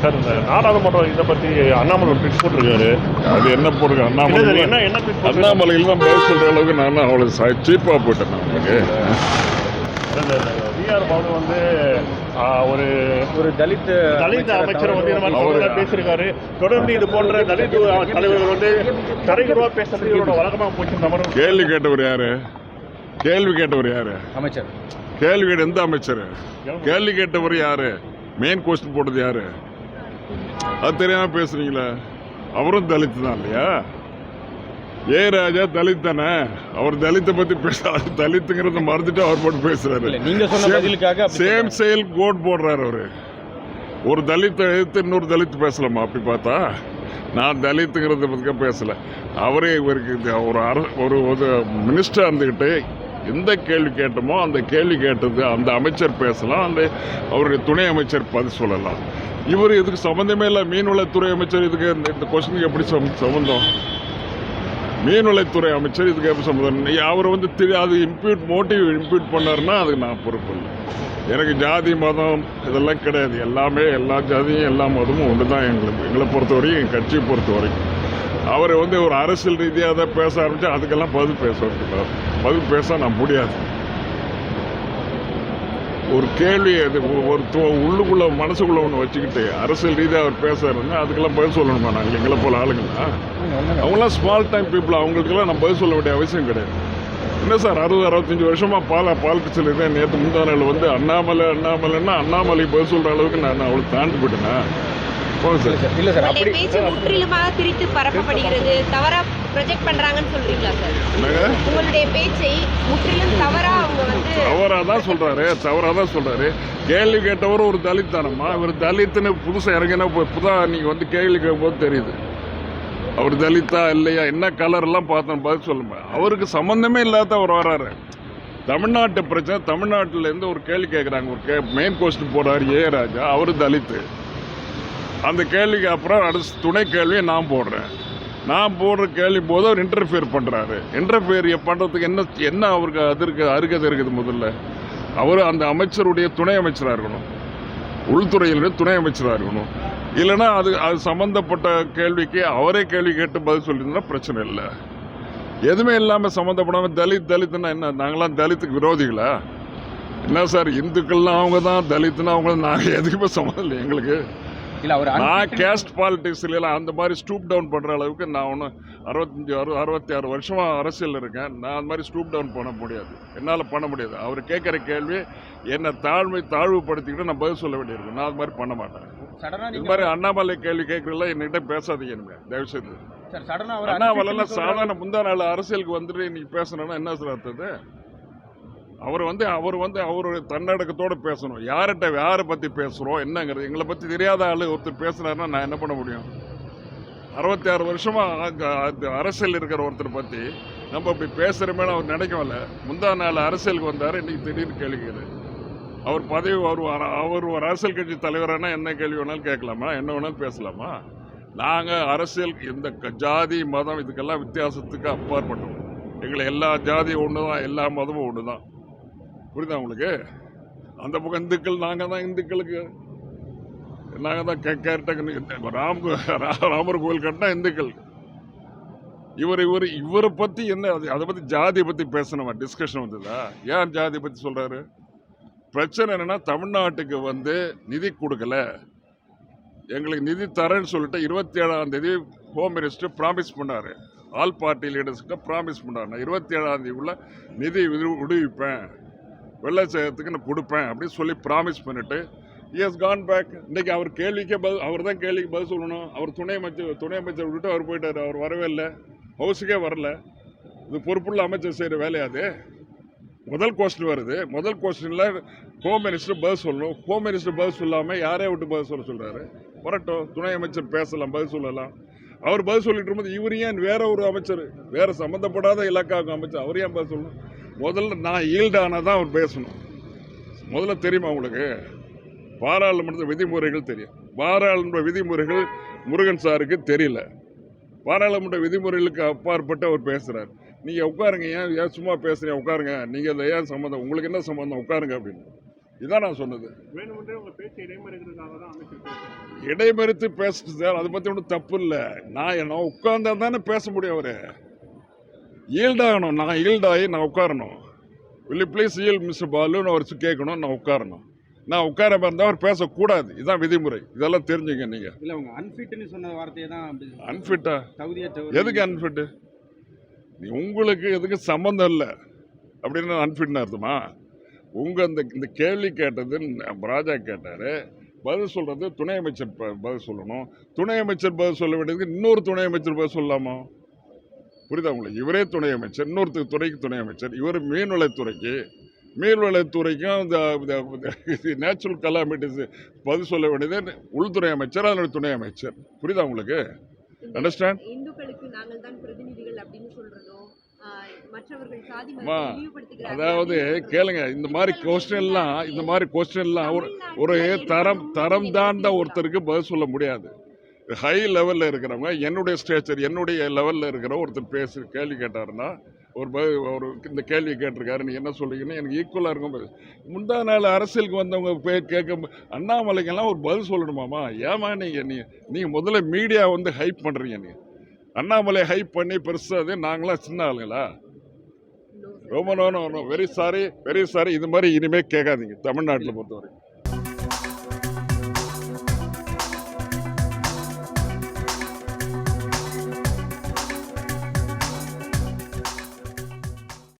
Sir இந்த நாடாளுமன்றம் இதை பற்றி அண்ணாமலை ஒரு ட்விட் போட்டிருக்காரு. அது என்ன போடுங்க அண்ணாமலை என்ன ட்விட் அண்ணாமலையில் தான் பதில் சொல்கிற அளவுக்கு நான் அவ்வளோ சீப்பாக போயிட்டேன் உங்களுக்கு. விஆர் பாலு வந்து ஒரு தலித் அமைச்சர் வந்து நம்ம பேசியிருக்காரு. தொடர்ந்து இது போன்ற தலித் தலைவர்கள் வந்து தரைக்குறவா பேசுறது இவரோட வழக்கமாக போச்சு. கேள்வி கேட்டவர் யாரு? கேள்வி கேட்டவர் யாரு? அமைச்சர். கேள்வி கேட்ட எந்த அமைச்சர்? கேள்வி கேட்டவர் யாரு? மெயின் கொஸ்டின் போட்டது யாரு? அது தெரியாம பேசுறீங்களா? அவரும் தலித் தான் இல்லையா? ஏ ராஜா தலித் தானே. அவர் தலித்தை பத்தி பேசுறாரு. தலித்துங்கிறத மறந்துட்டு அவர் போட்டு பேசுறாரு. சேம் செயல் கோட் போடுறாரு அவரு. ஒரு தலித்தை எதிர்த்து இன்னொரு தலித் பேசலாமா? அப்படி பார்த்தா நான் தலித்துங்கிறத பத்தி பேசல. அவரே இவருக்கு ஒரு மினிஸ்டர் இருந்துகிட்டு எந்த கேள்வி கேட்டோமோ அந்த கேள்வி கேட்டது அந்த அமைச்சர் பேசலாம், அந்த அவருடைய துணை அமைச்சர் பதில் சொல்லலாம். இவர் இதுக்கு சம்பந்தமே இல்லை. மீன்வளத்துறை அமைச்சர் இதுக்கு இந்த கொஸ்டினுக்கு எப்படி சம்பந்தம்? மீன்வளத்துறை அமைச்சர் இதுக்கு எப்படி சம்பந்தம்? அவர் வந்து அது மோட்டிவ் இம்ப்யூட் பண்ணாருன்னா அதுக்கு நான் பொறுப்பு இல்லை. எனக்கு ஜாதி மதம் இதெல்லாம் கிடையாது. எல்லாமே எல்லா ஜாதியும் எல்லா மதமும் ஒன்று தான். எங்களை பொறுத்த வரைக்கும் எங்கள் கட்சியை பொறுத்த வரைக்கும் அவர் வந்து ஒரு அரசியல் ரீதியாக தான் பேச ஆரம்பிச்சா அதுக்கெல்லாம் பதில் பேச நான் முடியாது. ஒரு கேள்வி ஒரு உள்ளுக்குள்ள மனசுக்குள்ள ஒன்று வச்சுக்கிட்டு அரசியல் ரீதியாக அவர் பேசுறாருன்னா அதுக்கெல்லாம் பதில் சொல்லணுமா? நாங்கள் எங்களை போல ஆளுங்களா? அவங்களாம் ஸ்மால் டைம் பீப்புள். அவங்களுக்கெல்லாம் நம்ம பதில் சொல்ல வேண்டிய அவசியம் கிடையாது. என்ன சார் 60-65 வருஷமா பாலிடிக்ஸில் இருக்கேன். நேற்று முந்தா நாள் வந்து அண்ணாமலைன்னா அண்ணாமலை பதில் சொல்கிற அளவுக்கு நான் அவ்வளோ தாண்டி போயிட்டேன்னா முற்றிலுமாக திரித்து பரப்பப்படுகிறது, தவறா ப்ரொஜெக்ட் பண்றாங்கன்னு சொல்றீங்களா சார்? உங்களுடைய பேச்சை முற்றிலும் தவறா அவங்க வந்து தவறாதான் சொல்றாரு. கேள்வி கேட்டவர் ஒரு தலித் தானம்மா. இவர் தலித்துன்னு புதுசாக இறங்கினா புதா நீங்க வந்து கேள்வி கேட்கும்போது தெரியுது அவர் தலித்தா இல்லையா, என்ன கலர் எல்லாம் பார்த்தோம் பதில் சொல்லுங்க. அவருக்கு சம்பந்தமே இல்லாத அவர் வராரு. தமிழ்நாட்டு பிரச்சனை, தமிழ்நாட்டில இருந்து ஒரு கேள்வி கேட்குறாங்க. ஒரு மெயின் கொஸ்டின் போடுறாரு ஏ ராஜா, அவரு தலித்து. அந்த கேள்விக்கு அப்புறம் அடுத்த துணை கேள்வியை நான் போடுறேன். நான் போடுற கேள்வி போது அவர் இன்டர்ஃபியர் பண்ணுறாரு. இன்டர்ஃபியர் பண்ணுறதுக்கு என்ன அவருக்கு அருகதை இருக்குது? முதல்ல அவர் அந்த அமைச்சருடைய துணை அமைச்சராக இருக்கணும், உள்துறையினுடைய துணை அமைச்சராக இருக்கணும். இல்லைன்னா அது சம்மந்தப்பட்ட கேள்விக்கு அவரே கேள்வி கேட்டு பதில் சொல்லியிருந்தா பிரச்சனை இல்லை. எதுவுமே இல்லாமல் சம்மந்தப்படாமல் தலித்துன்னா என்ன? நாங்களாம் தலித்துக்கு விரோதிகளா என்ன சார்? இந்துக்கள்லாம் அவங்க தான், தலித்துன்னா அவங்க தான். நாங்கள் எதுக்குமே சம்மந்தம் இல்லை எங்களுக்கு. நான் கேஸ்ட் பாலிடிக்ஸ்ல அந்த மாதிரி ஸ்டூப் டவுன் பண்ற அளவுக்கு நான் ஒன்றும் 66 வருஷமா அரசியல் இருக்கேன். நான் அந்த மாதிரி ஸ்டூப் டவுன் பண்ண முடியாது, என்னால் பண்ண முடியாது. அவர் கேட்குற கேள்வி என்ன தாழ்வுபடுத்திக்கிட்டு நான் பதில் சொல்ல வேண்டியிருக்கும். நான் அது மாதிரி பண்ண மாட்டேன். இது மாதிரி அண்ணாமலை கேள்வி கேட்கறதுல என்கிட்ட பேசாதீங்க இனிமே தயவுசெய்து. அண்ணாமலைலாம் சாதாரண முந்தா நாள் அரசியலுக்கு வந்துட்டு இன்னைக்கு பேசணும்னா என்ன சார் அர்த்தது? அவர் அவருடைய தன்னடக்கத்தோடு பேசணும். யாரை பற்றி பேசுகிறோம் என்னங்கிறது எங்களை பற்றி தெரியாத ஆள் ஒருத்தர் பேசுனாருன்னா நான் என்ன பண்ண முடியும்? 66 வருஷமா அரசியல் இருக்கிற ஒருத்தர் பற்றி நம்ம அப்படி பேசுகிறோமேனு அவர் நினைக்கல. முந்தா நாள் அரசியலுக்கு வந்தார், இன்னைக்கு திடீர்னு கேள்விக்கிறார். அவர் பதவி அவர் ஒரு அரசியல் கட்சி தலைவரானா என்ன கேள்வி வேணாலும் கேட்கலாமா, என்ன வேணாலும் பேசலாமா? நாங்கள் அரசியல் இந்த ஜாதி மதம் இதுக்கெல்லாம் வித்தியாசத்துக்கு அப்பாற்பட்டோம். எங்களை எல்லா ஜாதியும் ஒன்று தான், எல்லா மதமும் ஒன்று தான். புரியுதா உங்களுக்கு? அந்த பக்கம் இந்துக்கள், நாங்கள் தான் இந்துக்களுக்கு, நாங்கள் தான் ராமர் கோவில் கட்டினா இந்துக்கள். இவரை பற்றி என்ன? அதை பற்றி ஜாதியை பற்றி பேசணுமா? டிஸ்கஷன் வந்ததா? ஏன் ஜாதியை பற்றி சொல்கிறாரு? பிரச்சனை என்னன்னா தமிழ்நாட்டுக்கு வந்து நிதி கொடுக்கல, எங்களுக்கு நிதி தரேன்னு சொல்லிட்டு 27ஆம் தேதி ஹோம் மினிஸ்டர் ப்ராமிஸ் பண்ணார். ஆல் பார்ட்டி லீடர்ஸ்கிட்ட ப்ராமிஸ் பண்ணார், நான் 27ஆம் தேதிக்குள்ள நிதி விடுவிப்பேன், வெள்ளச்சேதத்துக்கு நான் கொடுப்பேன் அப்படின்னு சொல்லி ப்ராமிஸ் பண்ணிட்டு இஸ் கான் பேக். இன்னைக்கு அவர் கேள்விக்கே அவர் தான் கேள்விக்கு பதில் சொல்லணும். அவர் துணை அமைச்சர் விட்டுட்டு அவர் போயிட்டார். அவர் வரவே இல்லை, ஹவுஸுக்கே வரல. இது பொறுப்புள்ள அமைச்சர் செய்கிற வேலையாது. முதல் கொஸ்டின் வருது, முதல் கொஸ்டினில் ஹோம் மினிஸ்டர் பதில் சொல்லணும். ஹோம் மினிஸ்டர் பதில் சொல்லாமல் யாரே விட்டு பதில் சொல்கிறாரு? வரட்டும், துணை அமைச்சர் பேசலாம், பதில் சொல்லலாம். அவர் பதில் சொல்லிட்டு இருக்கும்போது இவர் ஏன் வேற ஒரு அமைச்சர், வேற சம்மந்தப்படாத இலாக்காவுக்கு அமைச்சர், அவர் ஏன் பதில் சொல்லணும்? முதல்ல நான் ஈல்டானால் தான் அவர் பேசணும். முதல்ல தெரியுமா உங்களுக்கு? பாராளுமன்ற விதிமுறைகள் தெரியும். பாராளுமன்ற விதிமுறைகள் முருகன் சாருக்கு தெரியல. பாராளுமன்ற விதிமுறைகளுக்கு அப்பாற்பட்டு அவர் பேசுகிறார். நீங்கள் உட்காருங்க, ஏன் சும்மா பேசுகிறீங்க, உட்காருங்க, நீங்கள் அதை ஏன் சம்மந்தம், உங்களுக்கு என்ன சம்மந்தம், உட்காருங்க அப்படின்னு. இதான் நான் சொன்னது. வேணுமென்றே உங்க பேச்சை இடைமறிக்கிறதுக்காக தான் அமைச்சர் பேசுறாரு. இடைமறித்து பேசுறது சார், அதை பற்றி ஒன்றும் தப்பு இல்லை. நான் உட்கார்ந்தா தானே பேச முடியும். அவரு ஈல்டாகணும், நான் ஈல்டாகி நான் உட்காரணும். will you please yield mister பாலுன்னு அவர் கேட்கணும், நான் உட்காரணும். நான் உட்காராம இருந்தால் அவர் பேசக்கூடாது. இதுதான் விதிமுறை. இதெல்லாம் தெரிஞ்சுங்க நீங்கள். இல்லை அவங்க அன்ஃபிட்னு சொன்ன வார்த்தையை தான் அன்ஃபிட்டா? தகுதியற்ற. எதுக்கு அன்ஃபிட்டு? உங்களுக்கு எதுக்கு சம்மந்தம் இல்லை அப்படின்னு அன்ஃபிட்னு அர்த்தமா? இந்த கேள்வி கேட்டது ராஜா கேட்டார், பதில் சொல்கிறது துணை அமைச்சர் பதில் சொல்லணும். துணை அமைச்சர் பதில் சொல்ல வேண்டியதுக்கு இன்னொரு துணை அமைச்சர் பதில் சொல்லலாமா? புரியுதா உங்களுக்கு? இவரே துணை அமைச்சர், இன்னொரு துறைக்கு துணை அமைச்சர். இவர் மீன்வளத்துறைக்கும் இந்த நேச்சுரல் கலாமிட்டிஸ் பதில் சொல்ல வேண்டியது உள்துறை அமைச்சர், அதனுடைய துணை அமைச்சர். புரியுதா உங்களுக்கு? அண்டர்ஸ்டாண்ட்? இந்துக்களுக்கு நாங்கள் தான் பிரதிநிதிகள் அப்படின்னு சொல்றதும் மற்றவர்கள் சாதி அதாவது கேளுங்க, இந்த மாதிரி கொஸ்டின் எல்லாம் ஒரு தரம் தாண்ட ஒருத்தருக்கு பதில் சொல்ல முடியாது. ஹை லெவலில் இருக்கிறவங்க, என்னுடைய ஸ்டேச்சர், என்னுடைய லெவலில் இருக்கிற ஒருத்தர் கேள்வி கேட்டாருன்னா, ஒரு இந்த கேள்வி கேட்டிருக்காரு, நீ என்ன சொல்றீங்கன்னு எனக்கு ஈக்குவலாக இருக்கும். முந்தா நாள் அரசியலுக்கு வந்தவங்க கேட்க அண்ணாமலைக்கெல்லாம் ஒரு பதில் சொல்லணுமாமா? ஏமா நீங்கள் முதல்ல மீடியா ஹைப் பண்ணுறீங்க. நீங்கள் அண்ணாமலை ஹைப் பண்ணி பெருசாக நாங்களாம் சின்ன ஆளுங்களா? ரொம்ப வெரி சாரி. இது மாதிரி இனிமேல் கேட்காதீங்க தமிழ்நாட்டில் பொறுத்தவரைக்கும்.